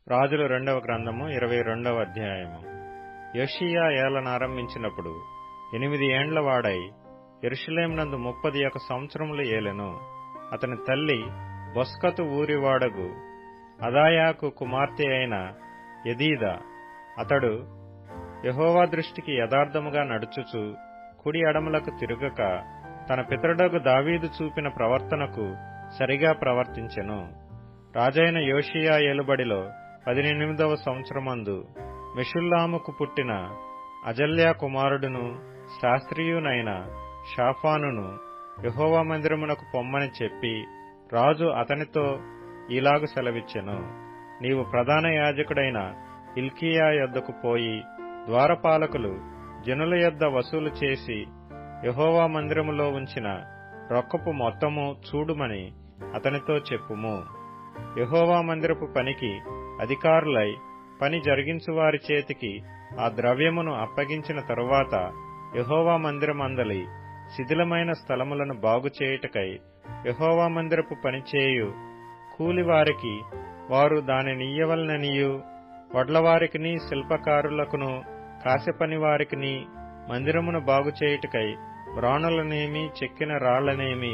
రాజుల 2వ గ్రంథము 22వ అధ్యాయము. యోషీయా ఏలనారంభించినప్పుడు 8 ఏండ్ల వాడై యెరూషలేమునందు 31 సంవత్సరములు ఏలెను. అతని తల్లి బొస్కతు ఊరివాడగు అదాయాకు కుమార్తె అయిన యెదీదా. అతడు యెహోవా దృష్టికి యథార్థముగా నడుచుచు కుడి ఎడమలకు తిరుగక తన పితరుడగు దావీదు చూపిన ప్రవర్తనకు సరిగా ప్రవర్తించెను. రాజైన యోషీయా ఏలుబడిలో 18వ సంవత్సరమందు మెషుల్లాముకు పుట్టిన అజల్యా కుమారుడును శాస్త్రీయునైన షాఫానును యెహోవా మందిరమునకు పొమ్మని చెప్పి రాజు అతనితో ఈలాగు సెలవిచ్చెను. నీవు ప్రధాన యాజకుడైన హిల్కీయా యొద్దకు పోయి ద్వారపాలకులు జనుల యొద్ద వసూలు చేసి యెహోవా మందిరములో ఉంచిన రొక్కపు మొత్తము చూడుమని అతనితో చెప్పుము. యెహోవా మందిరపు పనికి అధికారులై పని జరిగించువారి చేతికి ఆ ద్రవ్యమును అప్పగించిన తరువాత యెహోవా మందిరమందలి శిథిలమైన స్థలములను బాగుచేయుటకై యెహోవా మందిరపు పనిచేయు కూలివారికి వారు దానినియ్యవలననియు, వడ్లవారికిని శిల్పకారులకును కాశపనివారికిని మందిరమును బాగుచేయుటకై బ్రాణులనేమి చెక్కిన రాళ్లనేమి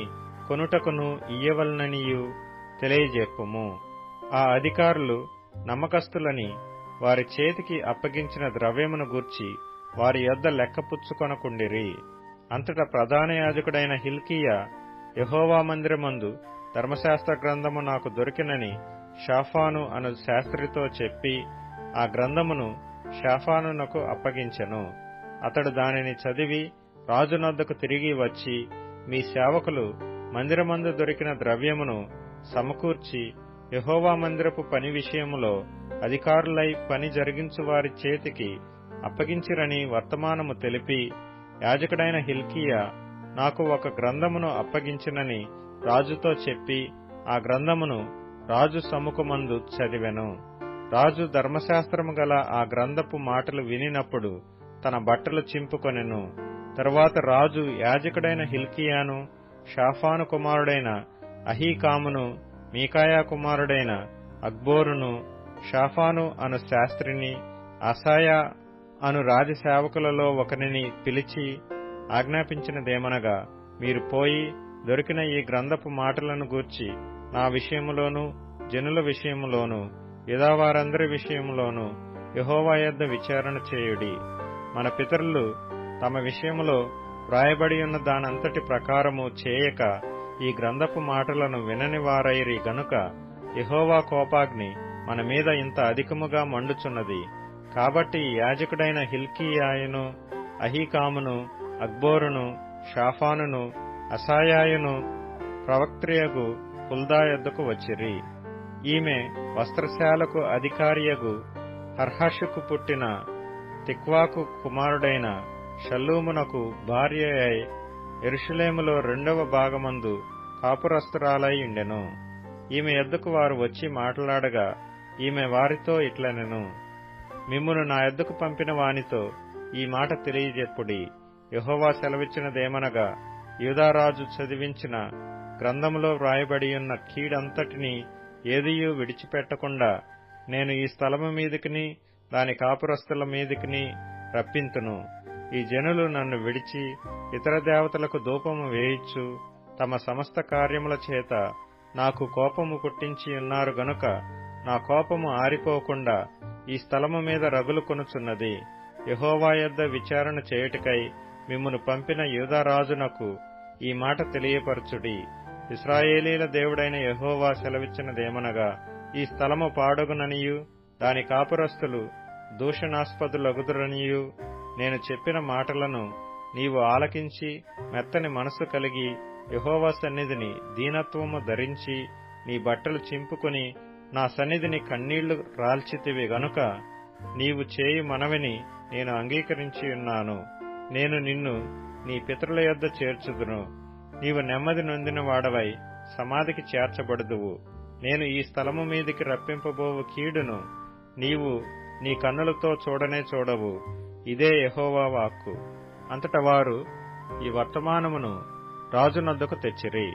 కొనుటకును ఇయ్యవలననియు తెలియజెప్పుము. ఆ అధికారులు నమ్మకస్తులని వారి చేతికి అప్పగించిన ద్రవ్యమును గూర్చి వారి యొద్ద లెక్కపుచ్చుకొనకుండిరి. అంతటా ప్రధాన యాజకుడైన హిల్కీయా యెహోవా మందిరమందు ధర్మశాస్త్ర గ్రంథము నాకు దొరికినని షాఫాను అను శాస్త్రితో చెప్పి ఆ గ్రంథమును షాఫానునకు అప్పగించెను. అతడు దానిని చదివి రాజునొద్దకు తిరిగి వచ్చి, మీ సేవకులు మందిరమందు దొరికిన ద్రవ్యమును సమకూర్చి యెహోవా మందిరపు పని విషయములో అధికారులై పని జరిగించు వారి చేతికి అప్పగించిరని వర్తమానము తెలిపి, యాజకుడైన హిల్కీయా నాకు ఒక గ్రంథమును అప్పగించినని రాజుతో చెప్పి ఆ గ్రంథమును రాజు సముఖమందు చదివెను. రాజు ధర్మశాస్త్రము గల ఆ గ్రంథపు మాటలు వినినప్పుడు తన బట్టలు చింపుకొనెను. తరువాత రాజు యాజకుడైన హిల్కీయాను, షాఫాను కుమారుడైన అహీకామును, మీకాయా కుమారుడైన అక్బోరును, షాఫాను అను శాస్త్రిని, అసాయా అను రాజసేవకులలో ఒకరిని పిలిచి ఆజ్ఞాపించినదేమనగా, మీరు పోయి దొరికిన ఈ గ్రంథపు మాటలను గూర్చి నా విషయములోను జనుల విషయములోను యూదావారందరి విషయములోను యెహోవా యొద్ద విచారణ చేయుడి. మన పితరులు తమ విషయములో వ్రాయబడి ఉన్న దానంతటి ప్రకారము చేయక ఈ గ్రంథపు మాటలను వినని వారైరి గనుక యెహోవా కోపాగ్ని మన మీద ఇంత అధికముగా మండుచున్నది. కాబట్టి యాజకుడైన హిల్కీయాయును, అహీకామును, అక్బోరును, షాఫానును, అసాయాయును ప్రవక్త్రియగు హుల్దా యొద్దకు వచ్చిరి. ఈమె వస్త్రశాలకు అధికారియగు హర్హషుకు పుట్టిన తిక్వాకు కుమారుడైన షల్లూమునకు భార్య అయి యెరూషలేములో 2వ భాగమందు కాపురస్తురాలై ఉండెను. ఈమె యొద్దకు వారు వచ్చి మాట్లాడగా ఈమె వారితో ఇట్లనెను, మిమ్మును నా యొద్దకు పంపిన వానితో ఈ మాట తెలియజెప్పుడి. యెహోవా సెలవిచ్చినదేమనగా, యూదారాజు చదివించిన గ్రంథములో వ్రాయబడియున్న కీడంతటినీ ఏదియూ విడిచిపెట్టకుండా నేను ఈ స్థలము మీదికిని దాని కాపురస్తుల మీదికిని రప్పింతును. ఈ జనులు నన్ను విడిచి ఇతర దేవతలకు ధూపము వేయిచ్చు తమ సమస్త కార్యముల చేత నాకు కోపము పుట్టించి ఉన్నారు గనుక నా కోపము ఆరిపోకుండా ఈ స్థలము మీద రగులు కొనుచున్నది. యెహోవా యొద్ద విచారణ చేయుటకై మిమ్మును పంపిన యూదారాజునకు ఈ మాట తెలియపరచుడి. ఇశ్రాయేలీల దేవుడైన యెహోవా సెలవిచ్చినదేమనగా, ఈ స్థలము పాడగుననియు దాని కాపురస్తులు దూషణాస్పదులగుదురనియు నేను చెప్పిన మాటలను నీవు ఆలకించి మెత్తని మనసు కలిగి యెహోవా సన్నిధిని దీనత్వము ధరించి నీ బట్టలు చింపుకొని నా సన్నిధిని కన్నీళ్లు రాల్చితివి గనుక నీవు చేయు మనవిని నేను అంగీకరించి ఉన్నాను. నేను నిన్ను నీ పితరుల యొద్ద చేర్చుదును. నీవు నెమ్మది నొందిన వాడవై సమాధికి చేర్చబడుదువు. నేను ఈ స్థలము మీదికి రప్పింపబోవు కీడును నీవు నీ కన్నులతో చూడనే చూడవు. ఇదే యెహోవా వాక్కు. అంతట వారు ఈ వర్తమానమును రాజునొద్దకు తెచ్చిరి.